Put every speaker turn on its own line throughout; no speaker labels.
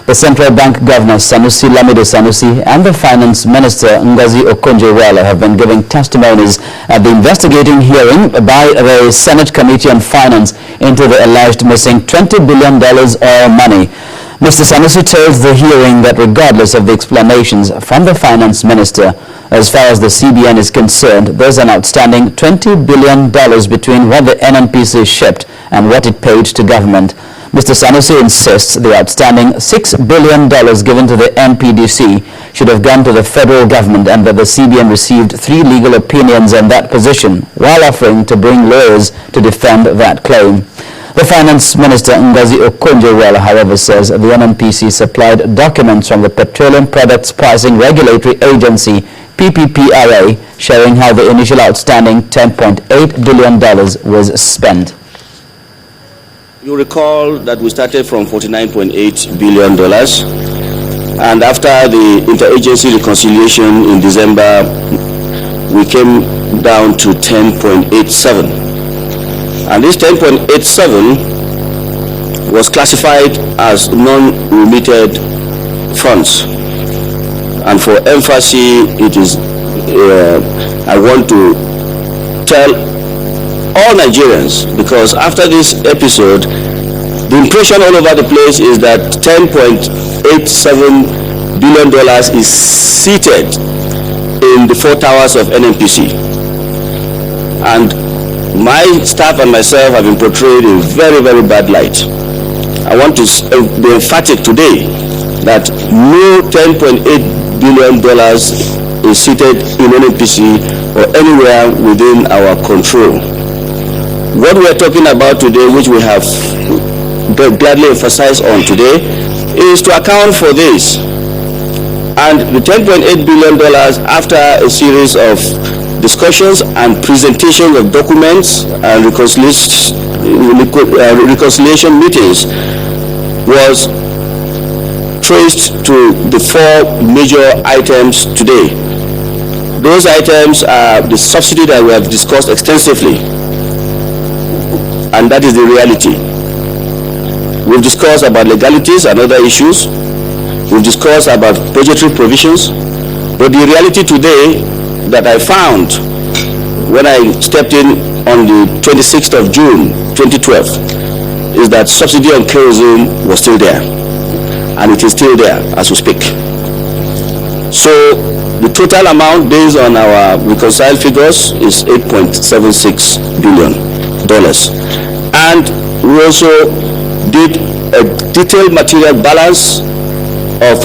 The Central Bank Governor Sanusi Lamido Sanusi and the Finance Minister Ngozi Okonjo-Iweala have been giving testimonies at the investigating hearing by the Senate Committee on Finance into the alleged missing $20 billion oil money. Mr. Sanusi tells the hearing that regardless of the explanations from the Finance Minister, as far as the CBN is concerned, there's an outstanding $20 billion between what the NNPC shipped and what it paid to government. Mr. Sanusi insists the outstanding $6 billion given to the NPDC should have gone to the federal government and that the CBN received 3 legal opinions on that position, while offering to bring lawyers to defend that claim. The Finance Minister Ngozi Okonjo-Iweala, however, says the NNPC supplied documents from the Petroleum Products Pricing Regulatory Agency, PPPRA, showing how the initial outstanding $10.8 billion was spent.
You recall that we started from $49.8 billion, and after the interagency reconciliation in December, we came down to 10.87. And this 10.87 was classified as non-remitted funds. And for emphasis, it is, I want to tell all Nigerians, because after this episode, the impression all over the place is that $10.87 billion is seated in the 4 towers of NNPC. And my staff and myself have been portrayed in very, very bad light. I want to be emphatic today that no $10.8 billion is seated in NNPC or anywhere within our control. What we are talking about today, which we have gladly emphasized on today, is to account for this. And the $10.8 billion, after a series of discussions and presentation of documents and reconciliation meetings, was traced to the 4 major items today. Those items are the subsidy that we have discussed extensively, and that is the reality. We've discussed about legalities and other issues. We've discussed about budgetary provisions, but the reality today that I found when I stepped in on the 26th of June 2012 is that subsidy on kerosene was still there, and it is still there as we speak. So the total amount based on our reconciled figures is $8.76 billion. And we also did a detailed material balance of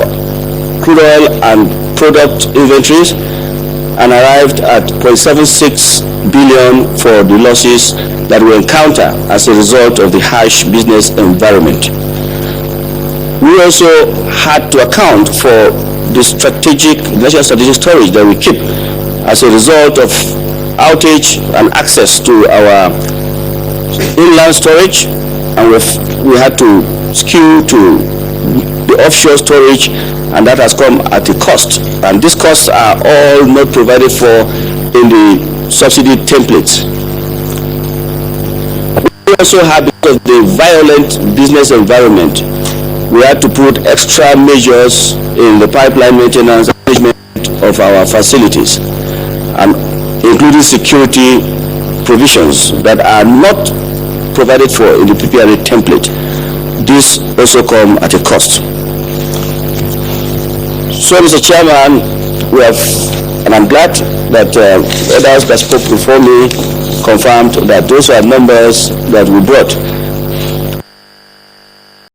crude oil and product inventories and arrived at $0.76 billion for the losses that we encounter as a result of the harsh business environment. We also had to account for the national strategic storage that we keep as a result of outage and access to our inland storage, and we had to skew to the offshore storage, and that has come at a cost, and these costs are all not provided for in the subsidy templates. We also have, because of the violent business environment, we had to put extra measures in the pipeline maintenance and management of our facilities, and including security provisions that are not provided for in the PPRA template. This also come at a cost. So, Mr. Chairman, and I'm glad that others that spoke before me confirmed that those are numbers that we brought.